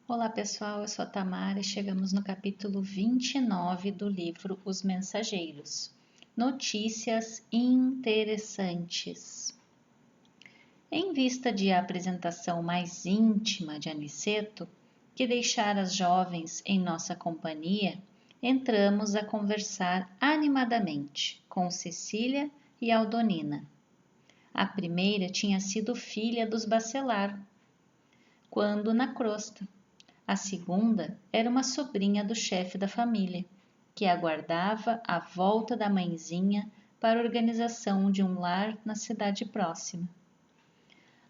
Olá pessoal, eu sou a Tamara e chegamos no capítulo 29 do livro Os Mensageiros. Notícias interessantes. Em vista de a apresentação mais íntima de Aniceto, que deixara as jovens em nossa companhia, entramos a conversar animadamente com Cecília e Aldonina. A primeira tinha sido filha dos Bacelar, quando na crosta. A segunda era uma sobrinha do chefe da família, que aguardava a volta da mãezinha para a organização de um lar na cidade próxima.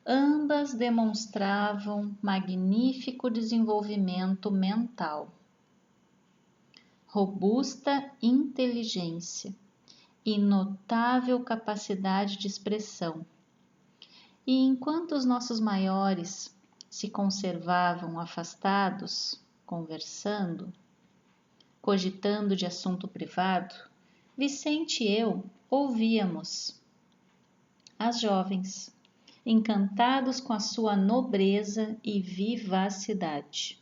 Ambas demonstravam magnífico desenvolvimento mental, robusta inteligência e notável capacidade de expressão. E enquanto os nossos maiores se conservavam afastados, conversando, cogitando de assunto privado, Vicente e eu ouvíamos as jovens, encantados com a sua nobreza e vivacidade.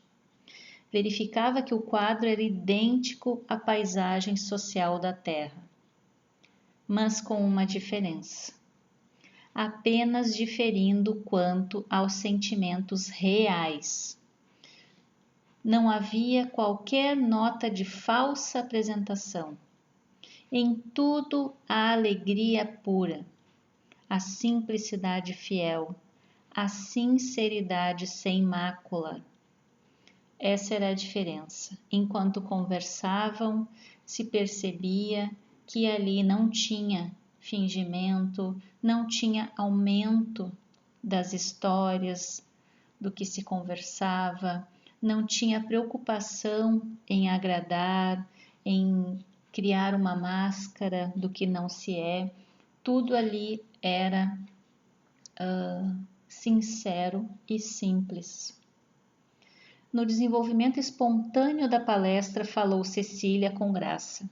Verificava que o quadro era idêntico à paisagem social da terra, mas com uma diferença. Apenas diferindo quanto aos sentimentos reais. Não havia qualquer nota de falsa apresentação. Em tudo a alegria pura, a simplicidade fiel, a sinceridade sem mácula. Essa era a diferença. Enquanto conversavam, se percebia que ali não tinha fingimento, não tinha aumento das histórias, do que se conversava, não tinha preocupação em agradar, em criar uma máscara do que não se é. Tudo ali era sincero e simples. No desenvolvimento espontâneo da palestra, falou Cecília com graça.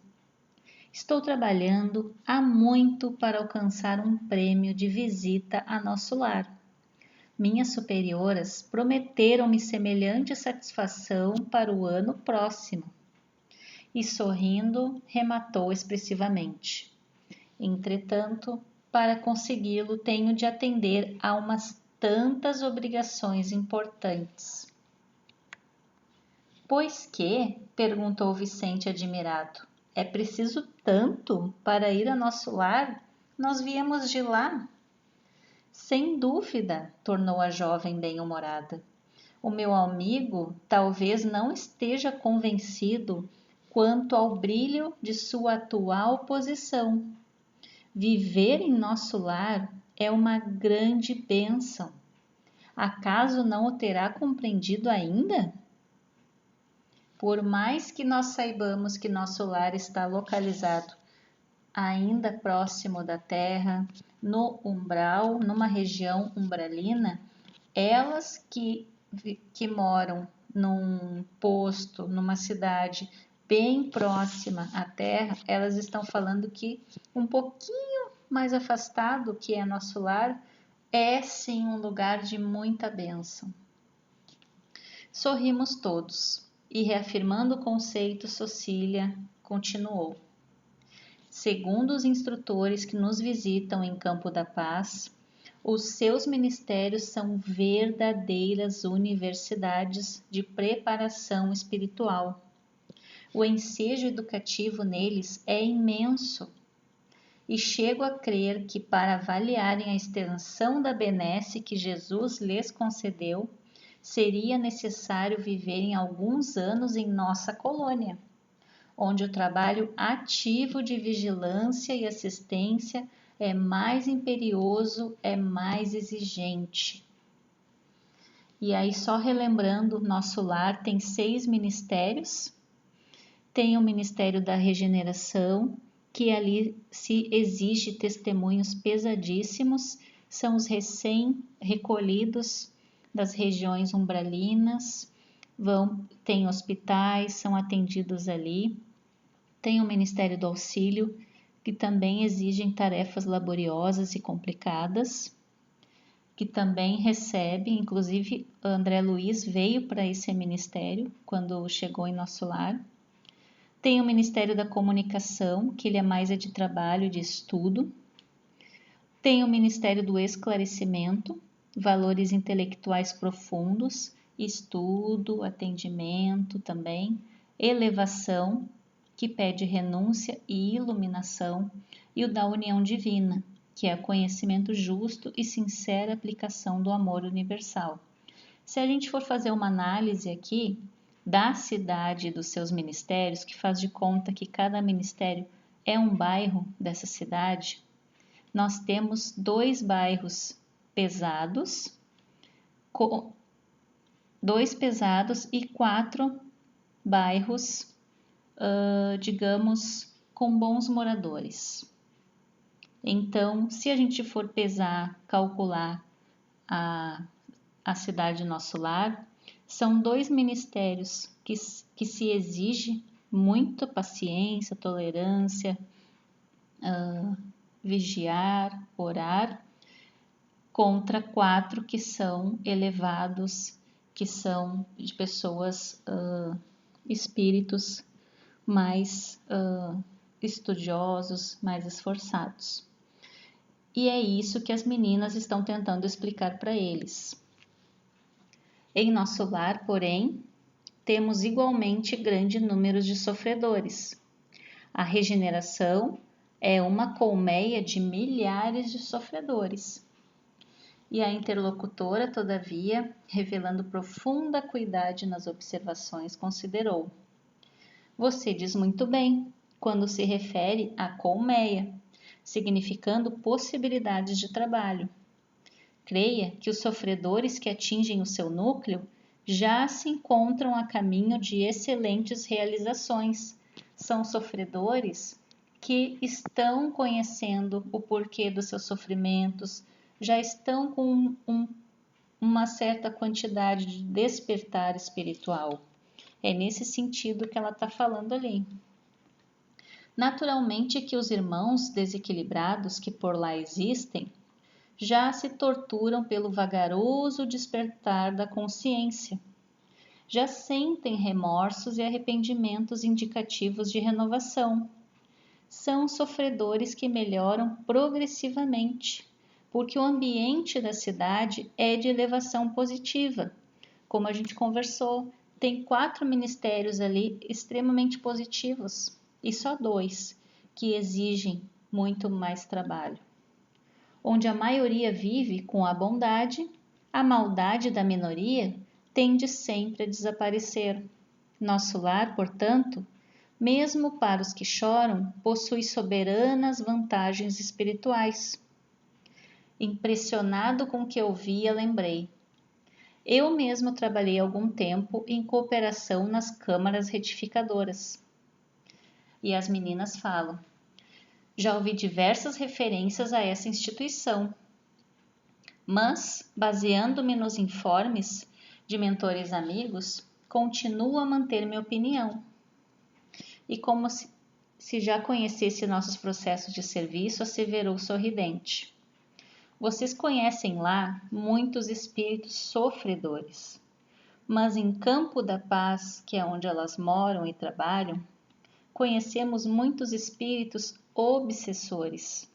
Estou trabalhando há muito para alcançar um prêmio de visita a nosso lar. Minhas superioras prometeram-me semelhante satisfação para o ano próximo. E sorrindo, rematou expressivamente. Entretanto, para consegui-lo, tenho de atender a umas tantas obrigações importantes. Pois que? Perguntou Vicente admirado. É preciso tanto para ir a nosso lar? Nós viemos de lá. Sem dúvida, tornou a jovem bem-humorada. O meu amigo talvez não esteja convencido quanto ao brilho de sua atual posição. Viver em nosso lar é uma grande bênção. Acaso não o terá compreendido ainda? Por mais que nós saibamos que nosso lar está localizado ainda próximo da terra, no umbral, numa região umbralina, elas que moram num posto, numa cidade bem próxima à terra, elas estão falando que um pouquinho mais afastado, que é nosso lar, é sim um lugar de muita bênção. Sorrimos todos. E reafirmando o conceito, Cecília continuou. Segundo os instrutores que nos visitam em Campo da Paz, os seus ministérios são verdadeiras universidades de preparação espiritual. O ensejo educativo neles é imenso. E chego a crer que para avaliarem a extensão da benesse que Jesus lhes concedeu, seria necessário viverem alguns anos em nossa colônia, onde o trabalho ativo de vigilância e assistência é mais imperioso, é mais exigente. E aí, só relembrando, nosso lar tem 6 ministérios. Tem o Ministério da Regeneração, que ali se exige testemunhos pesadíssimos, são os recém-recolhidos das regiões umbralinas, tem hospitais, são atendidos ali. Tem o Ministério do Auxílio, que também exigem tarefas laboriosas e complicadas. que também recebe, inclusive André Luiz veio para esse ministério quando chegou em nosso lar. Tem o Ministério da Comunicação, que ele é mais de trabalho, de estudo. Tem o Ministério do Esclarecimento, valores intelectuais profundos, estudo, atendimento também, elevação, que pede renúncia e iluminação, e o da união divina, que é conhecimento justo e sincera aplicação do amor universal. Se a gente for fazer uma análise aqui da cidade e dos seus ministérios, que faz de conta que cada ministério é um bairro dessa cidade, nós temos 2 bairros pesados, 2 pesados e 4 bairros, digamos, com bons moradores. Então, se a gente for pesar, calcular a cidade Nosso Lar, são 2 ministérios que se exige muita paciência, tolerância, vigiar, orar, contra 4 que são elevados, que são de pessoas, espíritos mais estudiosos, mais esforçados. E é isso que as meninas estão tentando explicar para eles. Em nosso lar, porém, temos igualmente grande número de sofredores. A regeneração é uma colmeia de milhares de sofredores. E a interlocutora, todavia, revelando profunda acuidade nas observações, considerou: você diz muito bem quando se refere à colmeia, significando possibilidades de trabalho. Creia que os sofredores que atingem o seu núcleo já se encontram a caminho de excelentes realizações. São sofredores que estão conhecendo o porquê dos seus sofrimentos, já estão com uma certa quantidade de despertar espiritual. É nesse sentido que ela está falando ali. Naturalmente que os irmãos desequilibrados que por lá existem já se torturam pelo vagaroso despertar da consciência. Já sentem remorsos e arrependimentos indicativos de renovação. São sofredores que melhoram progressivamente, porque o ambiente da cidade é de elevação positiva. Como a gente conversou, tem 4 ministérios ali extremamente positivos e só 2 que exigem muito mais trabalho. Onde a maioria vive com a bondade, a maldade da minoria tende sempre a desaparecer. Nosso lar, portanto, mesmo para os que choram, possui soberanas vantagens espirituais. Impressionado com o que ouvia, lembrei. Eu mesmo trabalhei algum tempo em cooperação nas câmaras retificadoras. E as meninas falam: já ouvi diversas referências a essa instituição, mas, baseando-me nos informes de mentores amigos, continuo a manter minha opinião. E como se já conhecesse nossos processos de serviço, asseverou sorridente: vocês conhecem lá muitos espíritos sofredores, mas em Campo da Paz, que é onde elas moram e trabalham, conhecemos muitos espíritos obsessores.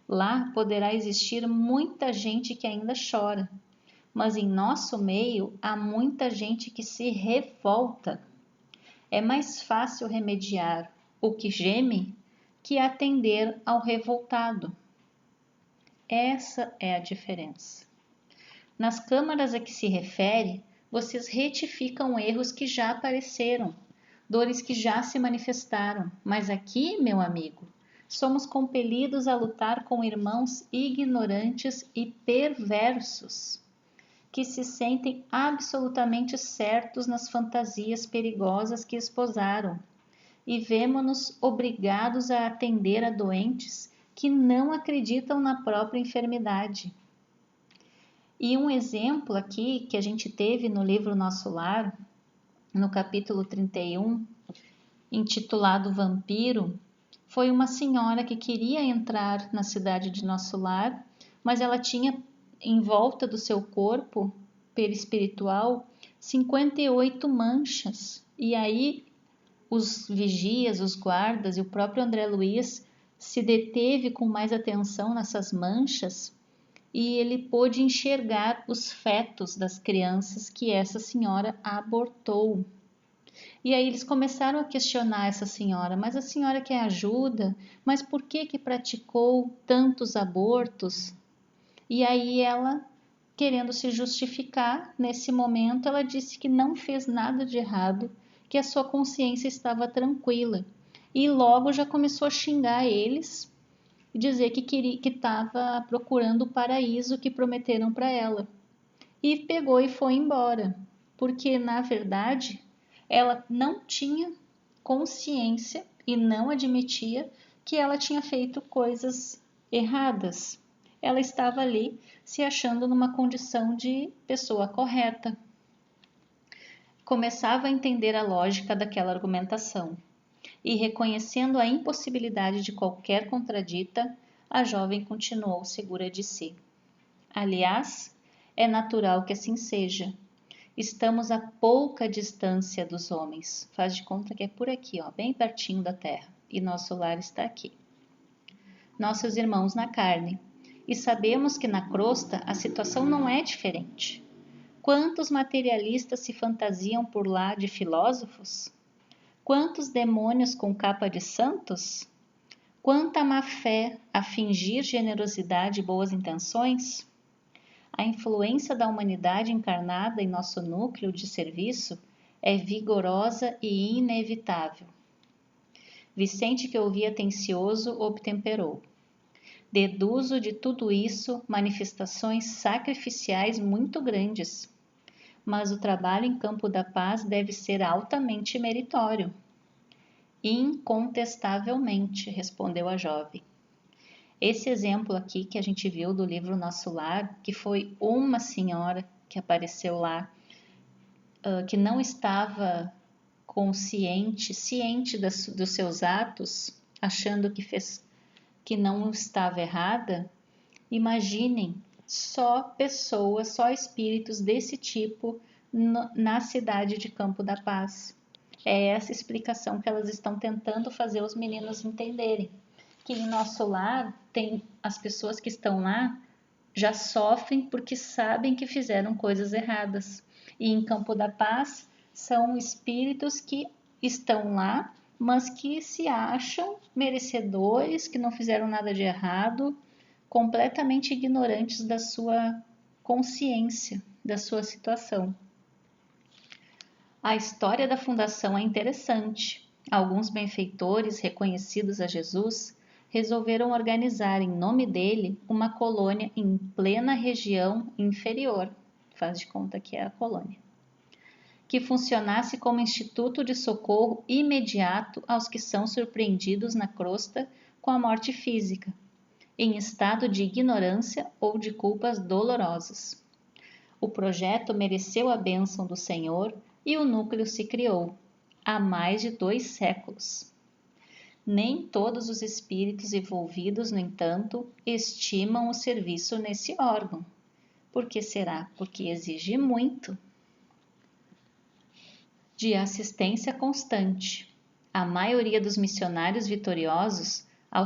Lá poderá existir muita gente que ainda chora, mas em nosso meio há muita gente que se revolta. É mais fácil remediar o que geme que atender ao revoltado. Essa é a diferença. Nas câmaras a que se refere, vocês retificam erros que já apareceram, dores que já se manifestaram, mas aqui, meu amigo, somos compelidos a lutar com irmãos ignorantes e perversos, que se sentem absolutamente certos nas fantasias perigosas que esposaram, e vemo-nos obrigados a atender a doentes que não acreditam na própria enfermidade. E um exemplo aqui que a gente teve no livro Nosso Lar, no capítulo 31, intitulado Vampiro, foi uma senhora que queria entrar na cidade de Nosso Lar, mas ela tinha em volta do seu corpo perispiritual 58 manchas. E aí os vigias, os guardas e o próprio André Luiz se deteve com mais atenção nessas manchas e ele pôde enxergar os fetos das crianças que essa senhora abortou. E aí eles começaram a questionar essa senhora, mas a senhora quer ajuda? Mas por que praticou tantos abortos? E aí ela, querendo se justificar, nesse momento ela disse que não fez nada de errado, que a sua consciência estava tranquila. E logo já começou a xingar eles e dizer que estava procurando o paraíso que prometeram para ela. E pegou e foi embora, porque na verdade ela não tinha consciência e não admitia que ela tinha feito coisas erradas. Ela estava ali se achando numa condição de pessoa correta. Começava a entender a lógica daquela argumentação e, reconhecendo a impossibilidade de qualquer contradita, a jovem continuou segura de si. Aliás, é natural que assim seja. Estamos a pouca distância dos homens. Faz de conta que é por aqui, ó, bem pertinho da terra, e nosso lar está aqui. Nossos irmãos na carne. E sabemos que na crosta a situação não é diferente. Quantos materialistas se fantasiam por lá de filósofos? Quantos demônios com capa de santos? Quanta má fé a fingir generosidade e boas intenções? A influência da humanidade encarnada em nosso núcleo de serviço é vigorosa e inevitável. Vicente, que ouvia atencioso, obtemperou. Deduzo de tudo isso manifestações sacrificiais muito grandes, mas o trabalho em campo da paz deve ser altamente meritório. Incontestavelmente, respondeu a jovem. Esse exemplo aqui que a gente viu do livro Nosso Lar, que foi uma senhora que apareceu lá, que não estava ciente dos seus atos, achando que não estava errada. Imaginem só pessoas, só espíritos desse tipo na cidade de Campo da Paz. É essa explicação que elas estão tentando fazer os meninos entenderem. Que em nosso lar, tem as pessoas que estão lá já sofrem porque sabem que fizeram coisas erradas. E em Campo da Paz são espíritos que estão lá, mas que se acham merecedores, que não fizeram nada de errado, completamente ignorantes da sua consciência, da sua situação. A história da fundação é interessante. Alguns benfeitores reconhecidos a Jesus resolveram organizar em nome dele uma colônia em plena região inferior, faz de conta que é a colônia, que funcionasse como instituto de socorro imediato aos que são surpreendidos na crosta com a morte física, em estado de ignorância ou de culpas dolorosas. O projeto mereceu a bênção do Senhor e o núcleo se criou, há mais de 2 séculos. Nem todos os espíritos envolvidos, no entanto, estimam o serviço nesse órgão. Por que será? Porque exige muito. De assistência constante. A maioria dos missionários vitoriosos, ao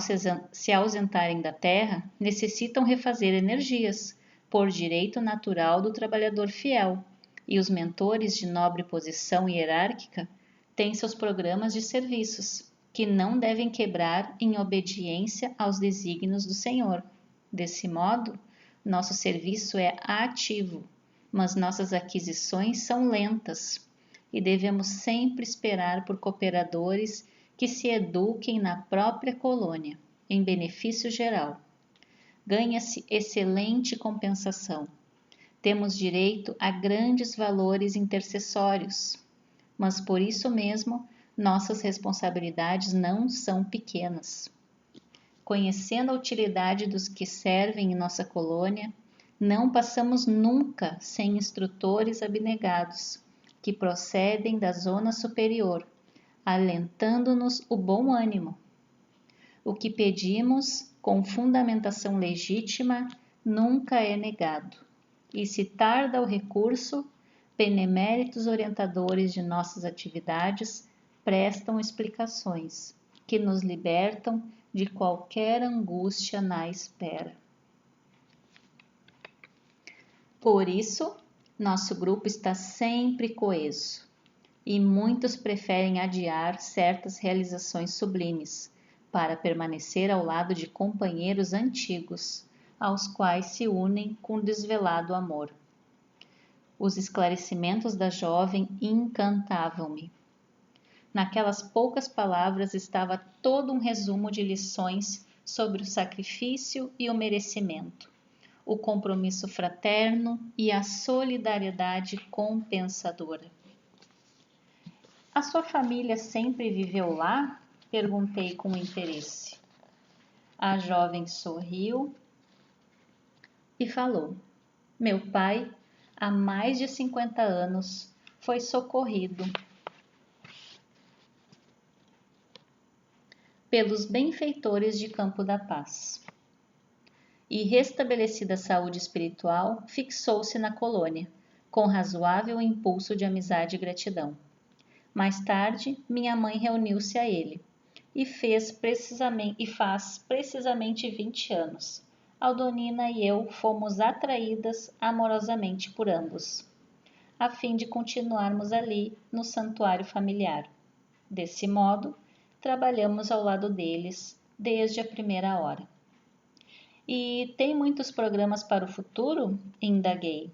se ausentarem da terra, necessitam refazer energias, por direito natural do trabalhador fiel, e os mentores de nobre posição hierárquica têm seus programas de serviços, que não devem quebrar em obediência aos desígnios do Senhor. Desse modo, nosso serviço é ativo, mas nossas aquisições são lentas, e devemos sempre esperar por cooperadores que se eduquem na própria colônia, em benefício geral. Ganha-se excelente compensação. Temos direito a grandes valores intercessórios, mas por isso mesmo nossas responsabilidades não são pequenas. Conhecendo a utilidade dos que servem em nossa colônia, não passamos nunca sem instrutores abnegados, que procedem da zona superior, alentando-nos o bom ânimo. O que pedimos, com fundamentação legítima, nunca é negado, e se tarda o recurso, beneméritos orientadores de nossas atividades prestam explicações que nos libertam de qualquer angústia na espera. Por isso, nosso grupo está sempre coeso e muitos preferem adiar certas realizações sublimes para permanecer ao lado de companheiros antigos, aos quais se unem com desvelado amor. Os esclarecimentos da jovem encantavam-me. Naquelas poucas palavras estava todo um resumo de lições sobre o sacrifício e o merecimento, o compromisso fraterno e a solidariedade compensadora. A sua família sempre viveu lá? Perguntei com interesse. A jovem sorriu e falou: meu pai, há mais de 50 anos, foi socorrido pelos benfeitores de Campo da Paz. E, restabelecida a saúde espiritual, fixou-se na colônia, com razoável impulso de amizade e gratidão. Mais tarde, minha mãe reuniu-se a ele, e faz precisamente 20 anos. Aldonina e eu fomos atraídas amorosamente por ambos, a fim de continuarmos ali no santuário familiar. Desse modo, trabalhamos ao lado deles desde a primeira hora. E tem muitos programas para o futuro? Indaguei.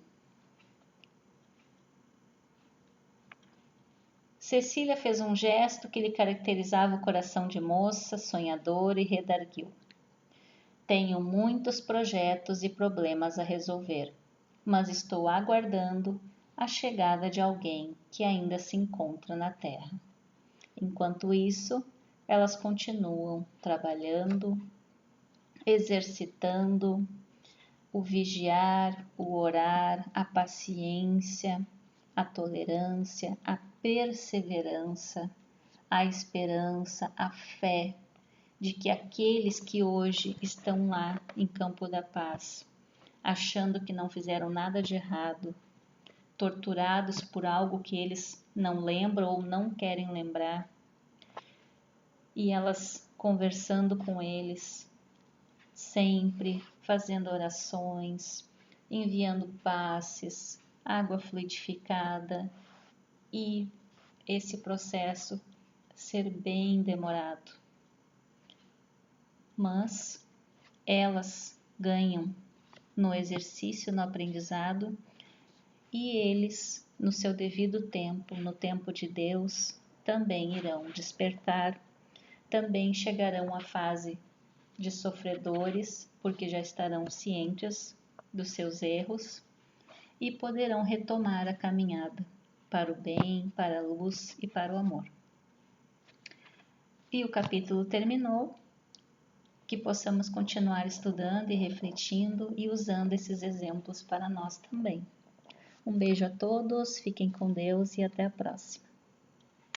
Cecília fez um gesto que lhe caracterizava o coração de moça, sonhadora, e redarguiu. Tenho muitos projetos e problemas a resolver, mas estou aguardando a chegada de alguém que ainda se encontra na Terra. Enquanto isso, elas continuam trabalhando, exercitando o vigiar, o orar, a paciência, a tolerância, a perseverança, a esperança, a fé de que aqueles que hoje estão lá em Campo da Paz, achando que não fizeram nada de errado, torturados por algo que eles não lembram ou não querem lembrar, e elas conversando com eles, sempre fazendo orações, enviando passes, água fluidificada, e esse processo ser bem demorado. Mas elas ganham no exercício, no aprendizado, e eles, no seu devido tempo, no tempo de Deus, também irão despertar, também chegarão à fase de sofredores, porque já estarão cientes dos seus erros e poderão retomar a caminhada para o bem, para a luz e para o amor. E o capítulo terminou. Que possamos continuar estudando e refletindo e usando esses exemplos para nós também. Um beijo a todos, fiquem com Deus e até a próxima.